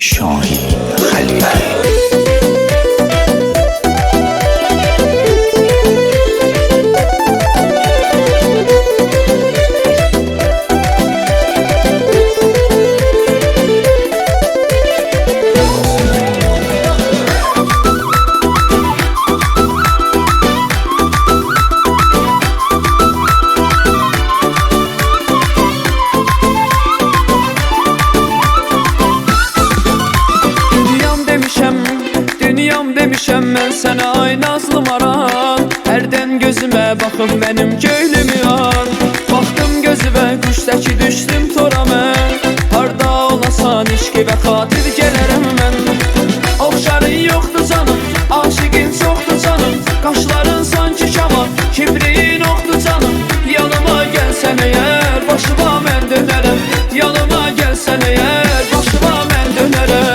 Şahin Halil. Demişəm mən sənə ay nazlı maral, hərdən gözümə baxıb mənim köylümü al. Baxdım gözümə quş təki düşdüm tora mən, harda olasan işki və xatir gələrəm mən. Oxşarın yoxdur canım, aşiqin çoxdur canım, qaşların sanki kaman, kibriyin oxdur canım. Yanıma gəlsən əgər, başıma mən dönərəm. Yanıma gəlsən əgər, başıma mən dönərəm.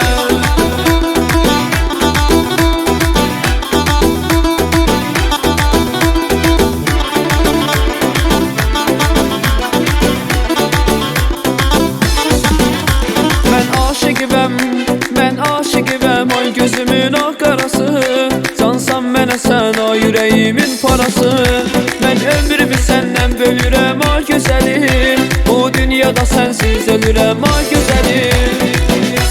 Mən aşıqım, ay gözümün ağ qarası, cansan mənə sən, ay yüreğimin parası. Mən ömrümü səndən bölürəm, ay gözəlim, bu dünyada sənsiz ölürəm, ay gözəlim.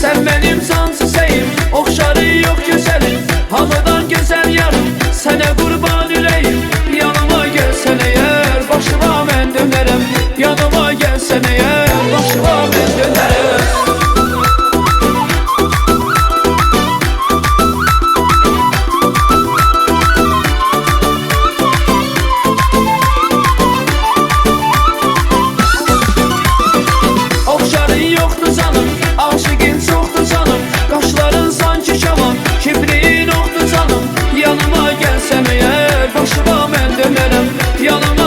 Sən mənim can çiçəyim, oxşarın yox gözəlim, hamıdan gözəl yarım, sənə qurban ürəyim. Yanıma gəlsən əgər, başıma mən dönərəm. Yanıma gəlsən əgər, başıma mən dönərəm. Aşıqin çoxdur canım, qaşların sanki kaman, kibriyin oxdur canım. Yanıma gəlsən əgər, başıma mən dönərəm. Yanıma